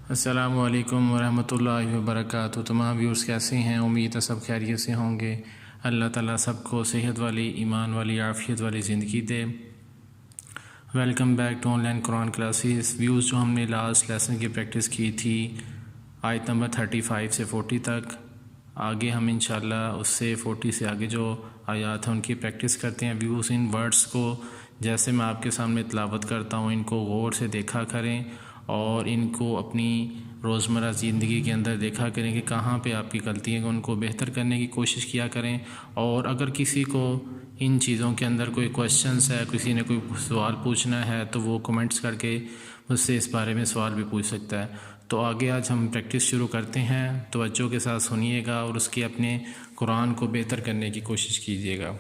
अस्सलामु अलैकुम वरहमतुल्लाहि वबरकातुहू। तमाम व्यूअर्स कैसे हैं? उम्मीद है सब खैरियत से होंगे। अल्लाह ताला सबको सेहत वाली, ईमान वाली, आफ़ियत वाली ज़िंदगी दे। Welcome back to online Quran classes. Views जो हमने लास्ट लेसन की प्रैक्टिस की थी आयत नंबर 35 से 40 तक, आगे हम इंशाल्लाह उससे 40 से आगे जो आयात हैं उनकी प्रैक्टिस करते हैं। व्यूज़ इन वर्ड्स को जैसे मैं आपके सामने तिलावत करता हूँ इनको गौर से देखा करें और इनको अपनी रोज़मर्रा ज़िंदगी के अंदर देखा करें कि कहाँ पे आपकी गलती है, उनको बेहतर करने की कोशिश किया करें। और अगर किसी को इन चीज़ों के अंदर कोई क्वेश्चंस है, किसी ने कोई सवाल पूछना है तो वो कमेंट्स करके मुझसे इस बारे में सवाल भी पूछ सकता है। तो आगे आज हम प्रैक्टिस शुरू करते हैं, तवज्जो के साथ सुनिएगा और उसके अपने कुरान को बेहतर करने की कोशिश कीजिएगा।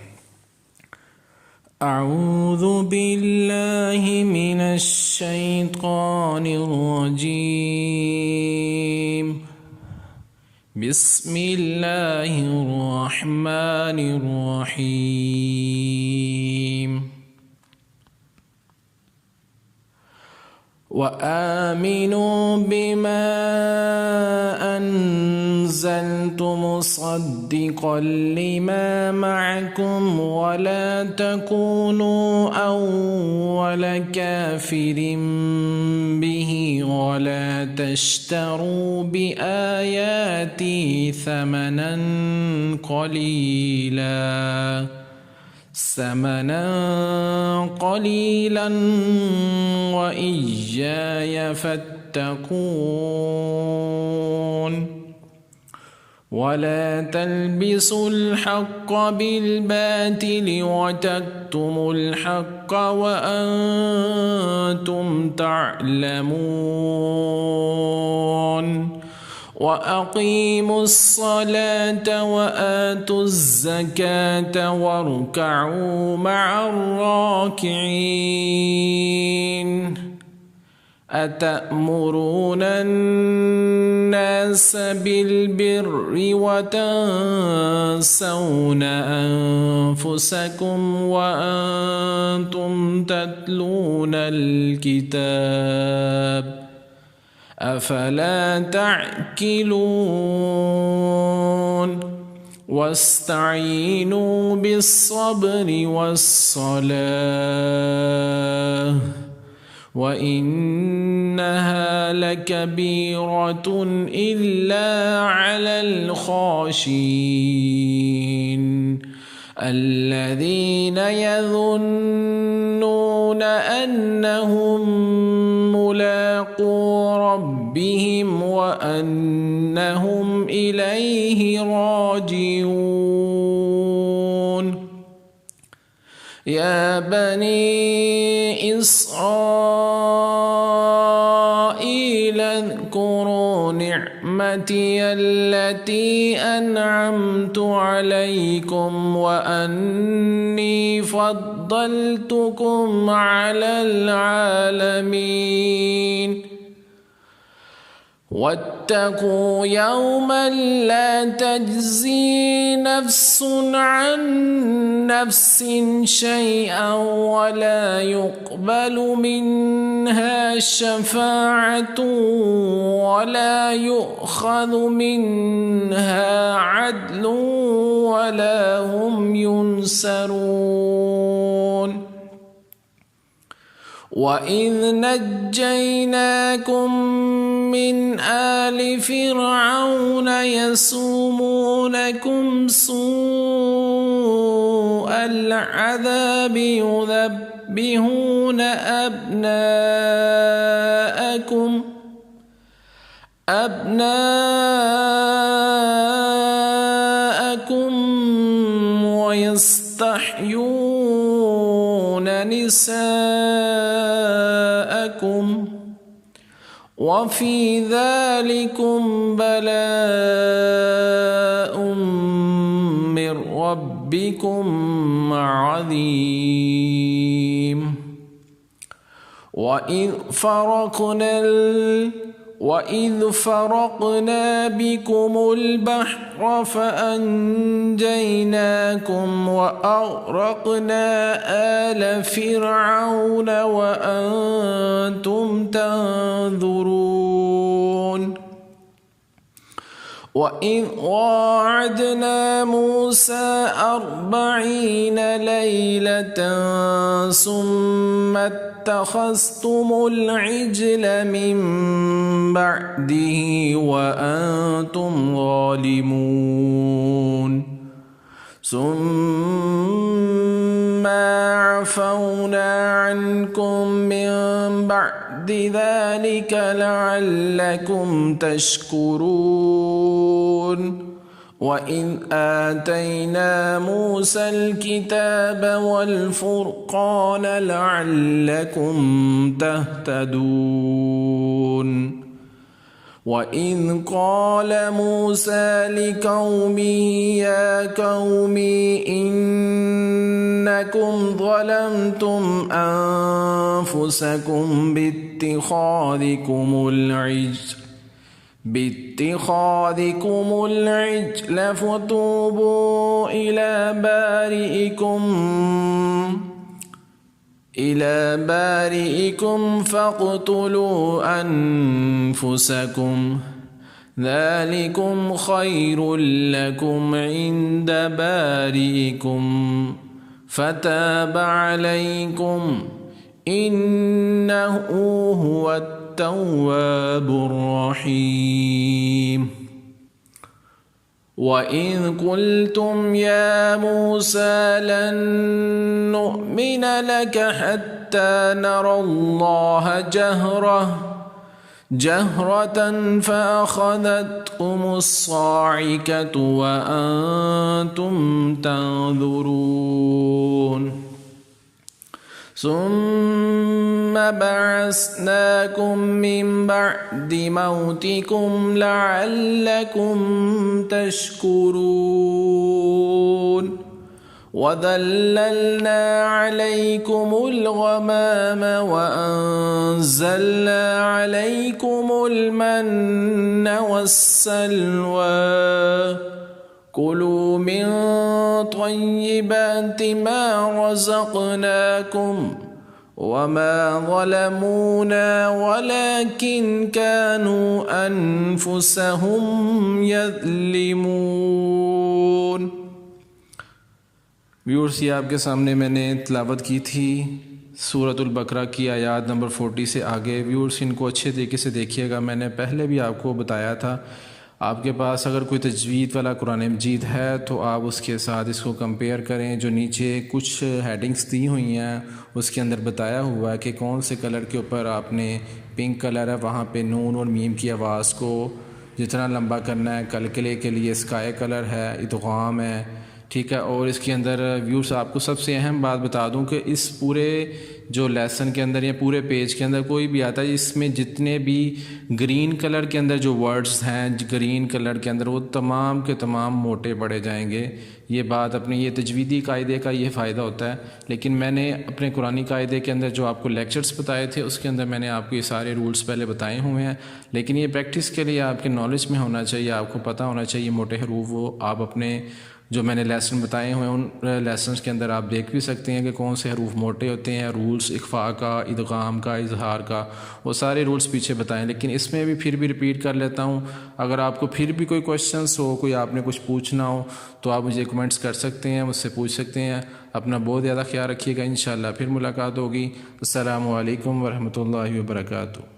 अऊज़ु बिल्लाहि मिनश शैतानिर रजीम। बिस्मिल्लाहिर रहमानिर रहीम। वआमिनू बिमा अंज़लतु मुसद्दिक़न लिमा मअकुम वला तकूनू अव्वल काफ़िरिन बिही वला तश्तरू बिआयाती समनन क़लीला वइय्याय फत्तक़ून। वला तल्बिसुल हक़्क़ बिलबातिल वतक्तुमुल हक़्क़ वअंतुम तअलमून। वअक़ीमुस्सलात वआतुज़्ज़कात वरकऊ मअर्राकिईन। अतअमुरून अन्नास बिलबिर्रि वतंसौन अन्फुसकुम वअंतुम तत्लूनल किताब अफला तअक़िलून। वस्तईनू बिस्सब्रि वस्सलाह वइन्नहा लकबीरतुन इल्ला अलल ख़ाशिईन अल्लज़ीन यज़ुन्नून अन्नहुम मुलाक़ू रब्बिहिम वअन्नहुम इलैहि राजिऊन। या बनी इस्राईल अज़्कुरू निअमती अल्लती अनअमतु अलैकुम वअन्नी फ़द्दलतुकुम अलल आलमीन। वत्तक़ू यौमन ला तज्ज़ी नफ्सुन अन नफ्सिन शैअन वला युक़बलु मिन्हा शफ़ाअतुन वला युअख़ज़ु मिन्हा अदलुन वला हुम युनसरून। वइज़ नज्जयनाकुम मिन आलि फ़िरऔन यसूमूनकुम सूअल अज़ाबि युज़ब्बिहून अब्नाअकुम वयस्तहयून निसाअकुम वफ़ी ज़ालिकुम बलाउम मिर रब्बिकुम अज़ीम। वइज़ फ़रक़ना बिकुमुल बहर फ़अंजयनाकुम वअग़रक़ना आल फ़िरऔन वअंतुम तंज़ुरून। وإذ واعدنا موسى 40 ليلة ثم اتخذتم العجل من بعده وأنتم ظالمون ثم عفونا عنكم من بعد ذلك لعلكم تشكرون وإذ آتينا موسى الكتاب والفرقان لعلكم تهتدون وإذ قال موسى لقومه يا قوم إنكم ظلمتم أنفسكم باتخاذكم العجل فتوبوا إلى بارئكم فاقتلوا أنفسكم ذلكم خير لكم عند بارئكم فتاب عليكم إنه هو التواب الرحيم وإذ قلتم يا موسى لن نؤمن لك حتى نرى الله جهرة فأخذتكم الصاعقة وأنتم تنظرون ثم بعثناكم من بعد موتكم لعلكم تشكرون وذللنا عليكم الغمام وأنزلنا عليكم المن والسلوى كلوا من طيبات ما رزقناكم وما ظلمونا ولكن كانوا أنفسهم يظلمون। व्यूअर्स ये आपके सामने मैंने तिलावत की थी सूरतुल बकरा की आयत नंबर 40 से आगे। व्यूअर्स इनको अच्छे तरीके से देखिएगा। मैंने पहले भी आपको बताया था, आपके पास अगर कोई तजवीद वाला कुरान मजीद है तो आप उसके साथ इसको कंपेयर करें। जो नीचे कुछ हेडिंग्स दी हुई हैं उसके अंदर बताया हुआ है कि कौन से कलर के ऊपर आपने, पिंक कलर है वहाँ पे नून और मीम की आवाज़ को जितना लंबा करना है, कलकले के लिए स्काई कलर है, इदगाम है, ठीक है। और इसके अंदर व्यूअर्स आपको सबसे अहम बात बता दूं कि इस पूरे जो लेसन के अंदर या पूरे पेज के अंदर कोई भी आता है, इसमें जितने भी ग्रीन कलर के अंदर जो वर्ड्स हैं ग्रीन कलर के अंदर, वो तमाम के तमाम मोटे पड़े जाएंगे। ये बात अपने ये तजवीदी कायदे का ये फ़ायदा होता है। लेकिन मैंने अपने कुरानी कायदे के अंदर जो आपको लेक्चर्स बताए थे उसके अंदर मैंने आपको ये सारे रूल्स पहले बताए हुए हैं। लेकिन ये प्रैक्टिस के लिए आपके नॉलेज में होना चाहिए, आपको पता होना चाहिए मोटे हरूफ। वो आप अपने जो मैंने लेसन बताए हुए हैं उन लेसन्स के अंदर आप देख भी सकते हैं कि कौन से हरूफ मोटे होते हैं। रूल्स इख्फा का, इदगाम का, इजहार का, वो सारे रूल्स पीछे बताएं। लेकिन इसमें भी फिर भी रिपीट कर लेता हूँ। अगर आपको फिर भी कोई क्वेश्चंस हो, कोई आपने कुछ पूछना हो तो आप मुझे कमेंट्स कर सकते हैं, मुझसे पूछ सकते हैं। अपना बहुत ज़्यादा ख्याल रखिएगा। इंशाअल्लाह फिर मुलाकात होगी। अस्सलामु अलैकुम वरहमतुल्लाहि वबरकातुहू।